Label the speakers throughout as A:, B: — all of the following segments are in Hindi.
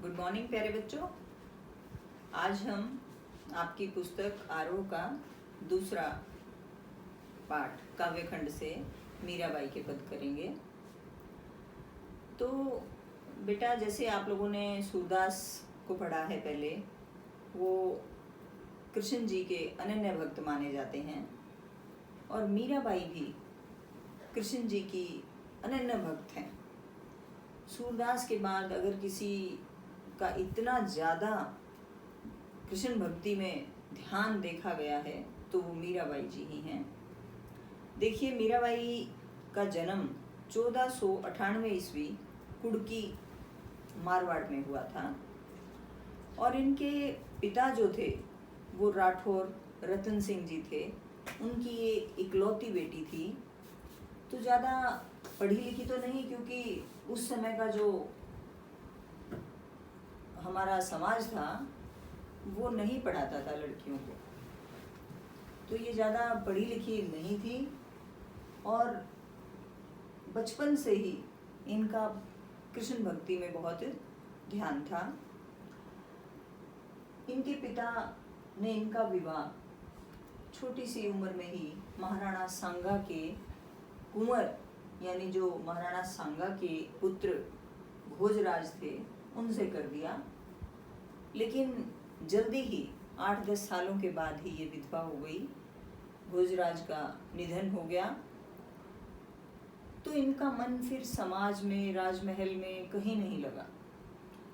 A: गुड मॉर्निंग प्यारे बच्चों। आज हम आपकी पुस्तक आरोह का दूसरा पाठ काव्यखंड से मीराबाई के पद करेंगे। तो बेटा, जैसे आप लोगों ने सूरदास को पढ़ा है पहले, वो कृष्ण जी के अनन्य भक्त माने जाते हैं और मीराबाई भी कृष्ण जी की अनन्य भक्त हैं। सूरदास के बाद अगर किसी का इतना ज़्यादा कृष्ण भक्ति में ध्यान देखा गया है तो वो मीराबाई जी ही हैं। देखिए, मीराबाई का जन्म 1498 ईस्वी कुड़की मारवाड़ में हुआ था और इनके पिता जो थे वो राठौर रतन सिंह जी थे। उनकी ये इकलौती बेटी थी, तो ज़्यादा पढ़ी लिखी तो नहीं, क्योंकि उस समय का जो हमारा समाज था वो नहीं पढ़ाता था लड़कियों को, तो ये ज़्यादा पढ़ी लिखी नहीं थी और बचपन से ही इनका कृष्ण भक्ति में बहुत ध्यान था। इनके पिता ने इनका विवाह छोटी सी उम्र में ही महाराणा सांगा के कुंवर, यानी जो महाराणा सांगा के पुत्र भोजराज थे, उनसे कर दिया। लेकिन जल्दी ही 8-10 सालों के बाद ही ये विधवा हो गई। भोजराज का निधन हो गया तो इनका मन फिर समाज में, राजमहल में कहीं नहीं लगा।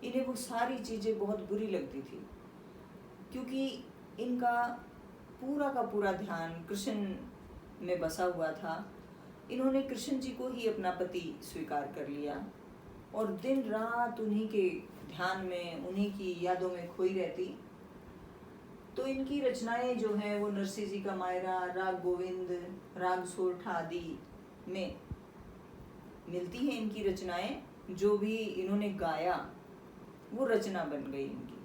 A: इन्हें वो सारी चीज़ें बहुत बुरी लगती थी, क्योंकि इनका पूरा का पूरा ध्यान कृष्ण में बसा हुआ था। इन्होंने कृष्ण जी को ही अपना पति स्वीकार कर लिया और दिन रात उन्हीं के ध्यान में, उन्हीं की यादों में खोई रहती। तो इनकी रचनाएं जो हैं वो नरसिंह जी का मायरा, राग गोविंद, राग सोरठा आदि में मिलती हैं इनकी रचनाएं। जो भी इन्होंने गाया वो रचना बन गई इनकी,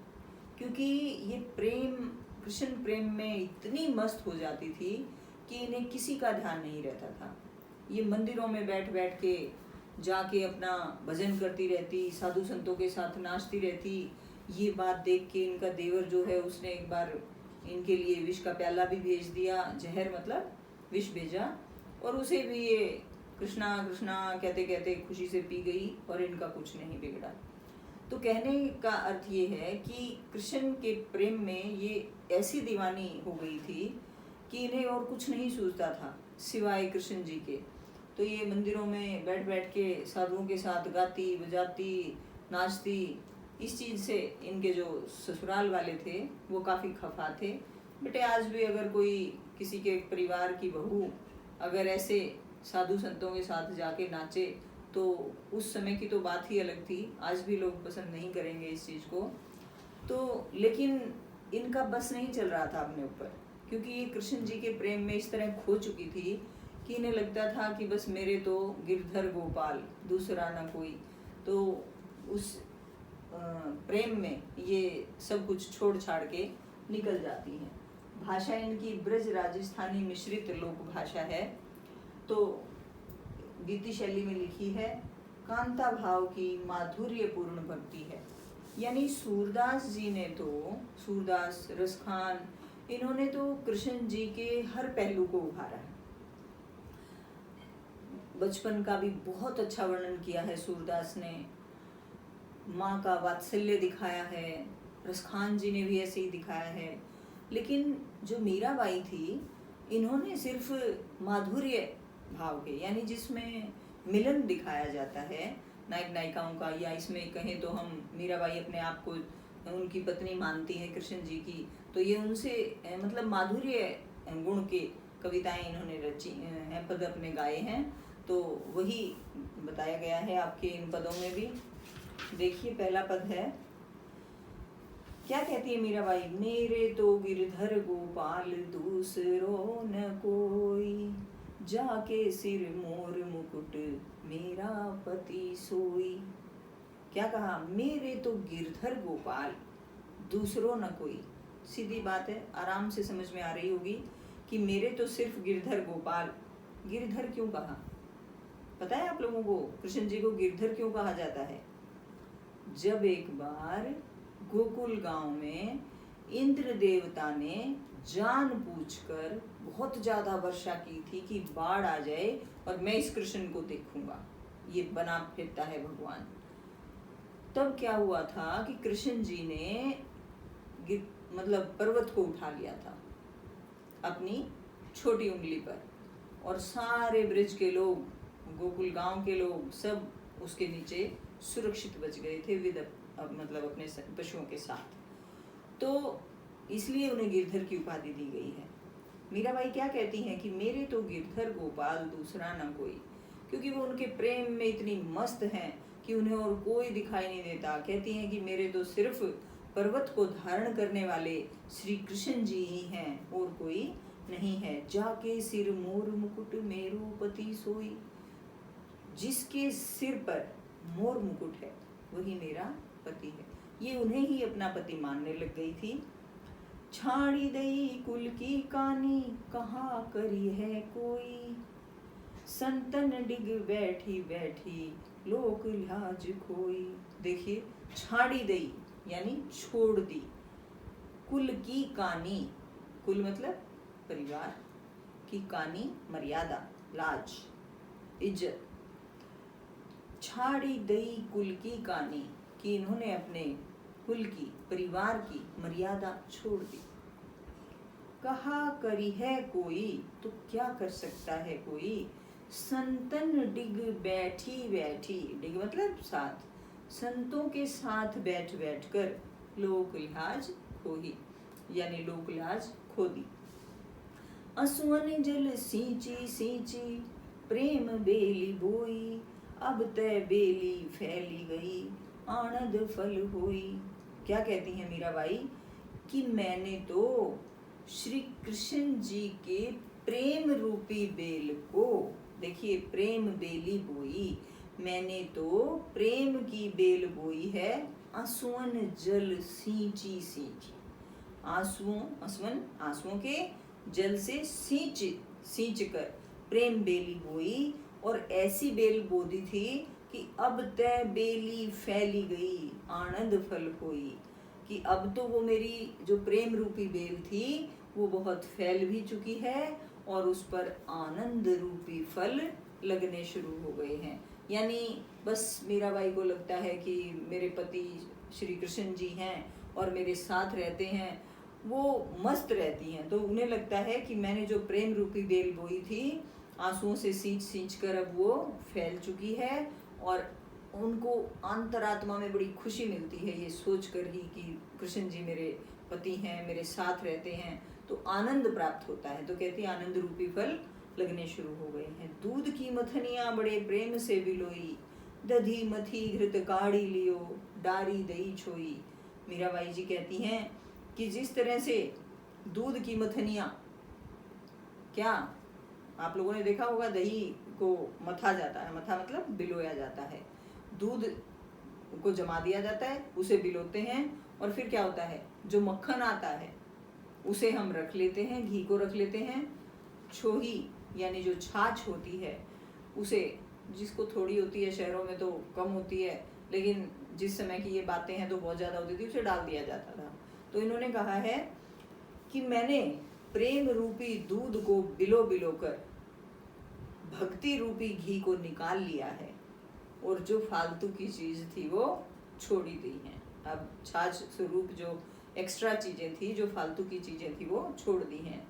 A: क्योंकि ये प्रेम, कृष्ण प्रेम में इतनी मस्त हो जाती थी कि इन्हें किसी का ध्यान नहीं रहता था। ये मंदिरों में बैठ बैठ के जाके अपना भजन करती रहती, साधु संतों के साथ नाचती रहती। ये बात देख के इनका देवर जो है उसने एक बार इनके लिए विष का प्याला भी भेज दिया, जहर मतलब विष भेजा, और उसे भी ये कृष्णा कृष्णा कहते कहते खुशी से पी गई और इनका कुछ नहीं बिगड़ा। तो कहने का अर्थ ये है कि कृष्ण के प्रेम में ये ऐसी दीवानी हो गई थी कि इन्हें और कुछ नहीं सूझता था सिवाय कृष्ण जी के। तो ये मंदिरों में बैठ बैठ के साधुओं के साथ गाती बजाती नाचती। इस चीज़ से इनके जो ससुराल वाले थे वो काफ़ी खफा थे। बेटे, आज भी अगर कोई किसी के परिवार की बहू अगर ऐसे साधु संतों के साथ जाके नाचे तो उस समय की तो बात ही अलग थी। आज भी लोग पसंद नहीं करेंगे इस चीज़ को। तो लेकिन इनका बस नहीं चल रहा था अपने ऊपर, क्योंकि ये कृष्ण जी के प्रेम में इस तरह खो चुकी थी कि इन्हें लगता था कि बस मेरे तो गिरधर गोपाल, दूसरा ना कोई। तो उस प्रेम में ये सब कुछ छोड़ छाड़ के निकल जाती हैं। भाषा इनकी ब्रज राजस्थानी मिश्रित लोक भाषा है। तो गीति शैली में लिखी है, कांता भाव की माधुर्यपूर्ण भक्ति है। यानी सूरदास जी ने तो, सूरदास, रसखान, इन्होंने तो कृष्ण जी के हर पहलू को उभारा है। बचपन का भी बहुत अच्छा वर्णन किया है सूरदास ने, माँ का वात्सल्य दिखाया है, रसखान जी ने भी ऐसे ही दिखाया है। लेकिन जो मीराबाई थी, इन्होंने सिर्फ माधुर्य भाव के, यानी जिसमें मिलन दिखाया जाता है नायक नायिकाओं का, या इसमें कहें तो हम मीराबाई अपने आप को उनकी पत्नी मानती हैं कृष्ण जी की, तो ये उनसे मतलब माधुर्य गुण के कविताएं इन्होंने रची हैं, पद अपने गाए हैं। तो वही बताया गया है आपके इन पदों में भी। देखिए, पहला पद है, क्या कहती है मीराबाई? मेरे तो गिरधर गोपाल दूसरो न कोई, जाके सिर मोर मुकुट मेरा पति सोई। क्या कहा? मेरे तो गिरधर गोपाल दूसरो न कोई। सीधी बात है, आराम से समझ में आ रही होगी कि मेरे तो सिर्फ गिरधर गोपाल। गिरधर क्यों कहा? पता है आप लोगों को कृष्ण जी को गिरधर क्यों कहा जाता है? जब एक बार गोकुल गांव में इंद्र देवता ने जानबूझकर बहुत ज्यादा वर्षा की थी कि बाढ़ आ जाए और मैं इस कृष्ण को देखूंगा, ये बना फिरता है भगवान। तब क्या हुआ था कि कृष्ण जी ने मतलब पर्वत को उठा लिया था अपनी छोटी उंगली पर, और सारे ब्रिज के लोग, गोकुल गांव के लोग सब उसके नीचे सुरक्षित बच गए थे मतलब अपने पशुओं के साथ। तो इसलिए उन्हें गिरधर की उपाधि दी गई है। मीराबाई क्या कहती हैं कि मेरे तो गिरधर गोपाल दूसरा न कोई, क्योंकि वो उनके प्रेम में इतनी मस्त हैं कि उन्हें और कोई दिखाई नहीं देता। कहती हैं कि मेरे तो सिर्फ पर्वत को धारण करने वाले श्री कृष्ण जी ही हैं, और कोई नहीं है। जाके सिर मोर मुकुट मेरू पति सोई, जिसके सिर पर मोर मुकुट है वही मेरा पति है। ये उन्हें ही अपना पति मानने लग गई थी। छाड़ी दई कुल की कानी, कहाँ करी है कोई, संतन डिग बैठी बैठी लोक लाज खोई। देखिए, छाड़ी दई यानी छोड़ दी, कुल की कानी, कुल मतलब परिवार, की कानी मर्यादा, लाज, इज्जत। छाड़ी दई कुल की कानी, कि इन्होंने अपने कुल की, परिवार की मर्यादा छोड़ दी। कहा करी है कोई, तो क्या कर सकता है कोई, संतन डिग बैठी बैठी, डिग मतलब साथ, संतों के साथ बैठ बैठ कर लोक लाज खोई, यानी लोक लाज खो दी। असुवन जल सींची सींची, प्रेम बेली बोई, अब तय बेली फैली गई, आनंद फल होई। क्या कहती है मीराबाई कि मैंने तो श्री कृष्ण जी के प्रेम रूपी बेल को, देखिए प्रेम बेली बोई, मैंने तो प्रेम की बेल बोई है, आंसुअन जल सींची सींची, आंसुओं के जल से सींच कर प्रेम बेली बोई, और ऐसी बेल बोदी थी कि अब तय बेली फैली गई, आनंद फल होई, कि अब तो वो मेरी जो प्रेम रूपी बेल थी वो बहुत फैल भी चुकी है और उस पर आनंद रूपी फल लगने शुरू हो गए हैं। यानी बस मीराबाई को लगता है कि मेरे पति श्री कृष्ण जी हैं और मेरे साथ रहते हैं, वो मस्त रहती हैं, तो उन्हें लगता है कि मैंने जो प्रेम रूपी बेल बोई थी आंसुओं से सींच कर अब वो फैल चुकी है, और उनको अंतरात्मा में बड़ी खुशी मिलती है ये सोचकर ही कि कृष्ण जी मेरे पति हैं, मेरे साथ रहते हैं, तो आनंद प्राप्त होता है। तो कहती है आनंद रूपी फल लगने शुरू हो गए हैं। दूध की मथनियाँ बड़े प्रेम से बिलोई, दधी मथी घृत काढ़ी लियो, डारी दही छोई। मीराबाई जी कहती हैं कि जिस तरह से दूध की मथनियाँ, क्या आप लोगों ने देखा होगा, दही को मथा जाता है, मथा मतलब बिलोया जाता है, दूध को जमा दिया जाता है, उसे बिलोते हैं, और फिर क्या होता है, जो मक्खन आता है उसे हम रख लेते हैं, घी को रख लेते हैं, छोही यानी जो छाछ होती है उसे, जिसको थोड़ी होती है शहरों में तो कम होती है, लेकिन जिस समय की ये बातें हैं तो बहुत ज़्यादा होती थी, उसे डाल दिया जाता था। तो इन्होंने कहा है कि मैंने प्रेम रूपी दूध को बिलो बिलो कर भक्ति रूपी घी को निकाल लिया है, और जो फालतू की चीज़ थी वो छोड़ी दी हैं। अब छाछ स्वरूप जो एक्स्ट्रा चीज़ें थी, जो फालतू की चीज़ें थी, वो छोड़ दी हैं।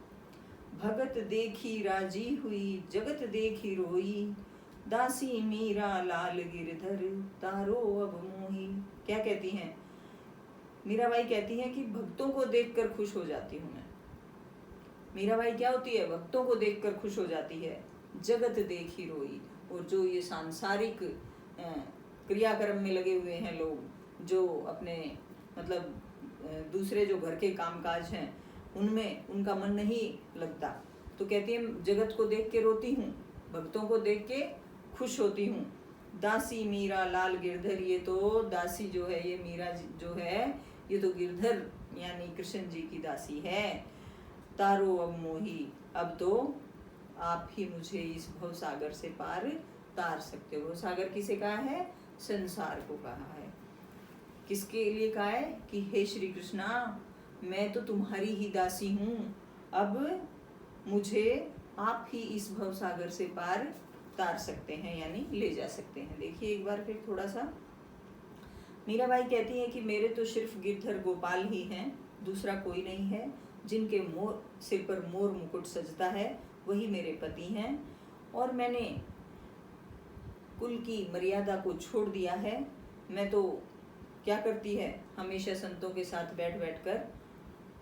A: भगत देखी राजी हुई, जगत देखी रोई, दासी मीरा लाल गिरधर, तारो अब मोही। क्या कहती हैं मीराबाई? कहती हैं कि भक्तों को देखकर खुश हो जाती हूँ मैं। मीराबाई क्या होती है? भक्तों को देखकर खुश हो जाती है। जगत देखी रोई, और जो ये सांसारिक क्रियाक्रम में लगे हुए हैं लोग, जो अपने मतलब दूसरे जो घर के कामकाज हैं उनमें उनका मन नहीं लगता, तो कहती है जगत को देख के रोती हूँ, भक्तों को देख के खुश होती हूँ। दासी मीरा लाल गिरधर, ये तो दासी जो है, ये मीरा जो है, ये तो गिरधर यानी कृष्ण जी की दासी है। तारो अब मोही, अब तो आप ही मुझे इस भव सागर से पार तार सकते हो। सागर किसे कहा है? संसार को कहा है। किसके लिए कहा है कि हे श्री कृष्णा, मैं तो तुम्हारी ही दासी हूँ, अब मुझे आप ही इस भव सागर से पार उतार सकते हैं, यानी ले जा सकते हैं। देखिए एक बार फिर थोड़ा सा, मीराबाई कहती हैं कि मेरे तो सिर्फ गिरधर गोपाल ही हैं, दूसरा कोई नहीं है। जिनके मोर सिर पर मोर मुकुट सजता है वही मेरे पति हैं, और मैंने कुल की मर्यादा को छोड़ दिया है। मैं तो क्या करती है, हमेशा संतों के साथ बैठ बैठ कर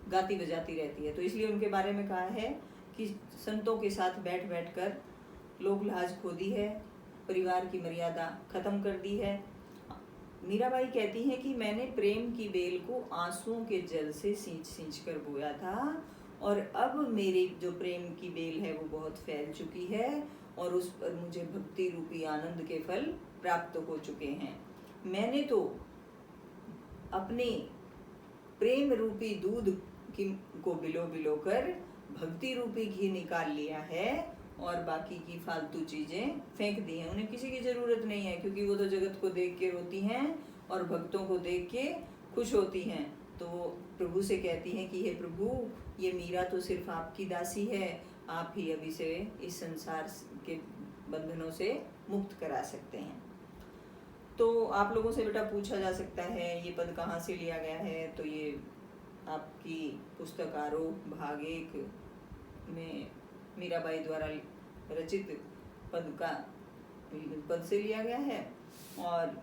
A: गाती बजाती रहती है। तो इसलिए उनके बारे में कहा है कि संतों के साथ बैठ बैठ कर लोक लाज खो दी है, परिवार की मर्यादा खत्म कर दी है। मीराबाई कहती हैं कि मैंने प्रेम की बेल को आंसुओं के जल से सींच सींच कर बोया था, और अब मेरी जो प्रेम की बेल है वो बहुत फैल चुकी है, और उस पर मुझे भक्ति रूपी आनंद के फल प्राप्त हो चुके हैं। मैंने तो अपने प्रेम रूपी दूध को बिलो बिलो कर भक्ति रूपी घी निकाल लिया है, और बाकी की फालतू चीजें फेंक दी हैं। उन्हें किसी की जरूरत नहीं है, क्योंकि वो तो जगत को देख के रोती हैं और भक्तों को देख के खुश होती हैं। तो वो प्रभु से कहती हैं कि हे प्रभु, ये मीरा तो सिर्फ आपकी दासी है, आप ही अभी से इस संसार के बंधनों से मुक्त करा सकते हैं। तो आप लोगों से बेटा पूछा जा सकता है ये पद कहाँ से लिया गया है, तो ये आपकी पुस्तक आरोह भाग 1 में मीराबाई द्वारा रचित पद से लिया गया है। और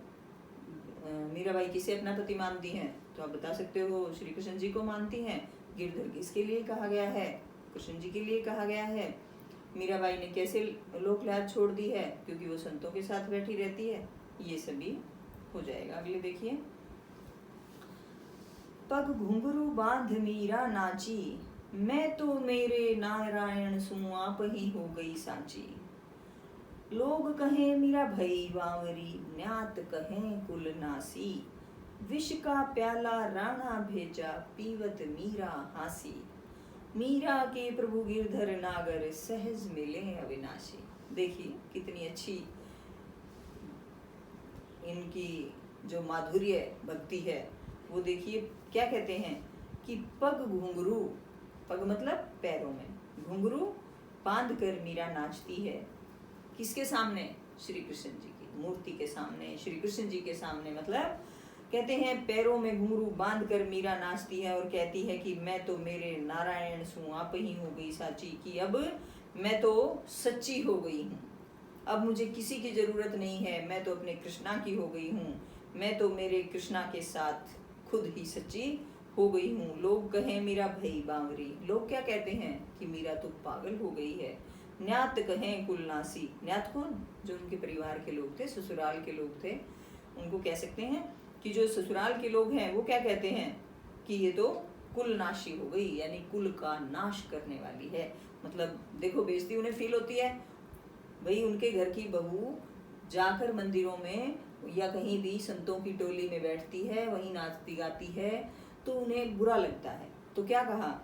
A: मीराबाई किसे अपना पति मानती हैं, तो आप बता सकते हो श्री कृष्ण जी को मानती हैं। गिरधर किसके लिए कहा गया है, कृष्ण जी के लिए कहा गया है। मीराबाई ने कैसे लोक लाज छोड़ दी है, क्योंकि वो संतों के साथ बैठी रहती है। ये सभी हो जाएगा। अगले देखिए, पग घुंघरू बांध मीरा नाची, मैं तो मेरे नारायण सु आप ही हो गई साची। लोग कहें मीरा भई बावरी, न्यात कहें कुल नासी। विष का प्याला राणा भेजा, पीवत मीरा हासी। मीरा के प्रभु गिरधर नागर, सहज मिले अविनाशी। देखिए कितनी अच्छी इनकी जो माधुर्य भक्ति है वो देखिए। क्या कहते हैं कि पग घुंघरू, पग मतलब पैरों में, घुंघरू बांध कर मीरा नाचती है। किसके सामने, श्री कृष्ण जी की मूर्ति के सामने, श्री कृष्ण जी के सामने। मतलब कहते हैं पैरों में घुंघरू बांध कर मीरा नाचती है और कहती है कि मैं तो मेरे नारायण सु आप ही हो गई साची, कि अब मैं तो सच्ची हो गई हूँ, अब मुझे किसी की जरूरत नहीं है, मैं तो अपने कृष्णा की हो गई हूँ, मैं तो मेरे कृष्णा के साथ खुद ही सच्ची हो गई हूँ। लोग कहें मीरा भई बावरी, लोग क्या कहते हैं कि मीरा तो पागल हो गई है। न्यात कहें कुलनासी, न्यात कौन, जो उनके परिवार के लोग थे, ससुराल के लोग थे, उनको कह सकते हैं कि जो ससुराल के लोग हैं वो क्या कहते हैं कि ये तो कुलनाशी हो गई, यानी कुल का नाश करने वाली है। मतलब देखो बेइज्जती उन्हें फील होती है भाई, उनके घर की बहू जाकर मंदिरों में या कहीं भी संतों की टोली में बैठती है, वहीं नाचती गाती है, तो उन्हें बुरा लगता है। तो क्या कहा,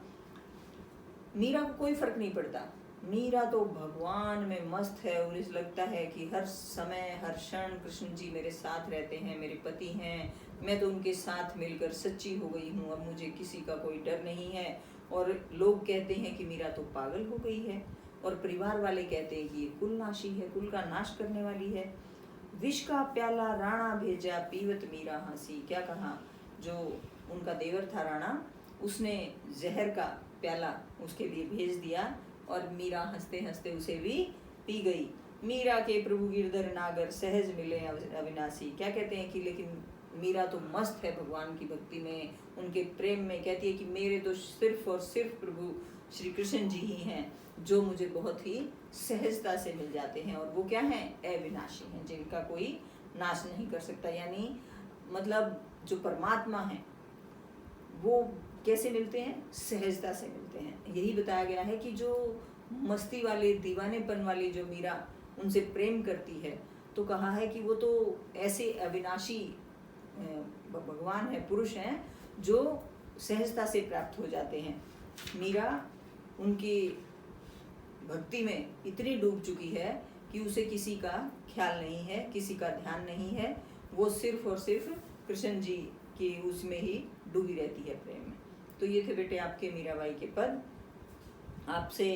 A: मीरा को कोई फर्क नहीं पड़ता, मीरा तो भगवान में मस्त है, उन्हें लगता है कि हर समय हर क्षण कृष्ण जी मेरे साथ रहते हैं, मेरे पति हैं, मैं तो उनके साथ मिलकर सच्ची हो गई हूँ, अब मुझे किसी का कोई डर नहीं है। और लोग कहते हैं कि मीरा तो पागल हो गई है, और परिवार वाले कहते हैं कि ये कुलनाशी है, कुल का नाश करने वाली है। विष का प्याला राणा भेजा, पीवत मीरा हंसी। क्या कहा, जो उनका देवर था राणा, उसने जहर का प्याला उसके लिए भेज दिया, और मीरा हंसते हंसते उसे भी पी गई। मीरा के प्रभु गिरधर नागर, सहज मिले अविनाशी। क्या कहते हैं कि लेकिन मीरा तो मस्त है भगवान की भक्ति में, उनके प्रेम में। कहती है कि मेरे तो सिर्फ और सिर्फ प्रभु श्री कृष्ण जी ही हैं जो मुझे बहुत ही सहजता से मिल जाते हैं, और वो क्या हैं, अविनाशी हैं, जिनका कोई नाश नहीं कर सकता। यानी मतलब जो परमात्मा है वो कैसे मिलते हैं, सहजता से मिलते हैं। यही बताया गया है कि जो मस्ती वाले दीवानेपन वाली जो मीरा उनसे प्रेम करती है, तो कहा है कि वो तो ऐसे अविनाशी भगवान है, पुरुष हैं, जो सहजता से प्राप्त हो जाते हैं। मीरा उनकी भक्ति में इतनी डूब चुकी है कि उसे किसी का ख्याल नहीं है, किसी का ध्यान नहीं है, वो सिर्फ और सिर्फ कृष्ण जी कि उसमें ही डूबी रहती है प्रेम में। तो ये थे बेटे आपके मीराबाई के पद। आपसे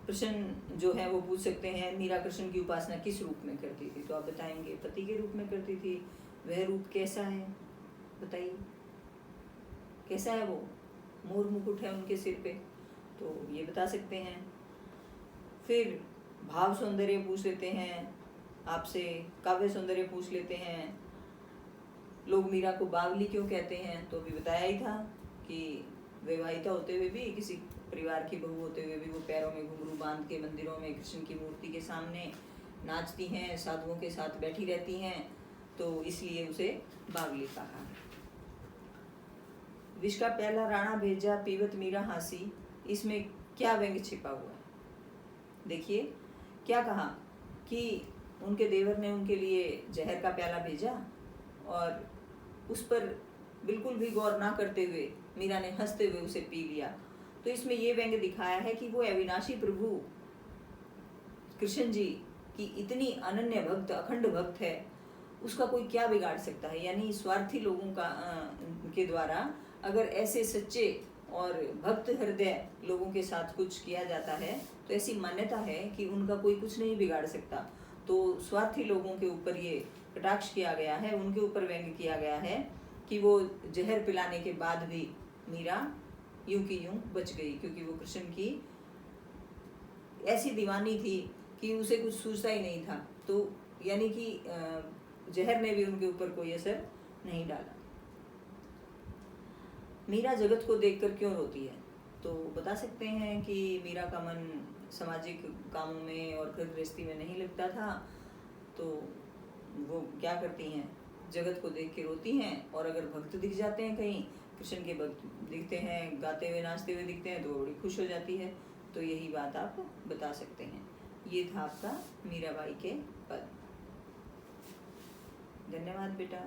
A: प्रश्न जो है वो पूछ सकते हैं, मीरा कृष्ण की उपासना किस रूप में करती थी? तो आप बताएंगे पति के रूप में करती थी। वह रूप कैसा है बताइए, कैसा है वो? मोर मुकुट है उनके सिर पे, तो ये बता सकते हैं। फिर भाव सौंदर्य पूछ लेते हैं आपसे, काव्य सौंदर्य पूछ लेते हैं। लोग मीरा को बावली क्यों कहते हैं? तो अभी बताया ही था कि विवाहिता होते हुए भी, किसी परिवार की बहू होते हुए भी वो पैरों में घुंघरू बांध के मंदिरों में कृष्ण की मूर्ति के सामने नाचती हैं, साधुओं के साथ बैठी रहती हैं, तो इसलिए उसे बावली कहा। विष का प्याला राणा भेजा, पीवत मीरा हासी, इसमें क्या व्यंग्य छिपा हुआ है? देखिए क्या कहा कि उनके देवर ने उनके लिए जहर का प्याला भेजा और उस पर बिल्कुल भी गौर ना करते हुए मीरा ने हंसते हुए उसे पी लिया। तो इसमें ये व्यंग्य दिखाया है कि वो अविनाशी प्रभु कृष्ण जी की इतनी अनन्य भक्त, अखंड भक्त है, उसका कोई क्या बिगाड़ सकता है। यानी स्वार्थी लोगों का के द्वारा अगर ऐसे सच्चे और भक्त हृदय लोगों के साथ कुछ किया जाता है तो ऐसी मान्यता है कि उनका कोई कुछ नहीं बिगाड़ सकता। तो स्वार्थी लोगों के ऊपर ये कटाक्ष किया गया है, उनके ऊपर व्यंग्य किया गया है कि वो जहर पिलाने के बाद भी मीरा यूं की यूं बच गई, क्योंकि वो कृष्ण की ऐसी दीवानी थी कि उसे कुछ सूझता ही नहीं था। तो यानी कि जहर ने भी उनके ऊपर कोई असर नहीं डाला। मीरा जगत को देखकर क्यों रोती है? तो बता सकते हैं कि मीरा का मन सामाजिक कामों में और घर गृहस्थी में नहीं लगता था, तो वो क्या करती हैं, जगत को देख के रोती हैं। और अगर भक्त दिख जाते हैं कहीं, कृष्ण के भक्त दिखते हैं, गाते हुए नाचते हुए दिखते हैं, तो वो बड़ी खुश हो जाती है। तो यही बात आप बता सकते हैं। ये था आपका मीराबाई के पद। धन्यवाद बेटा।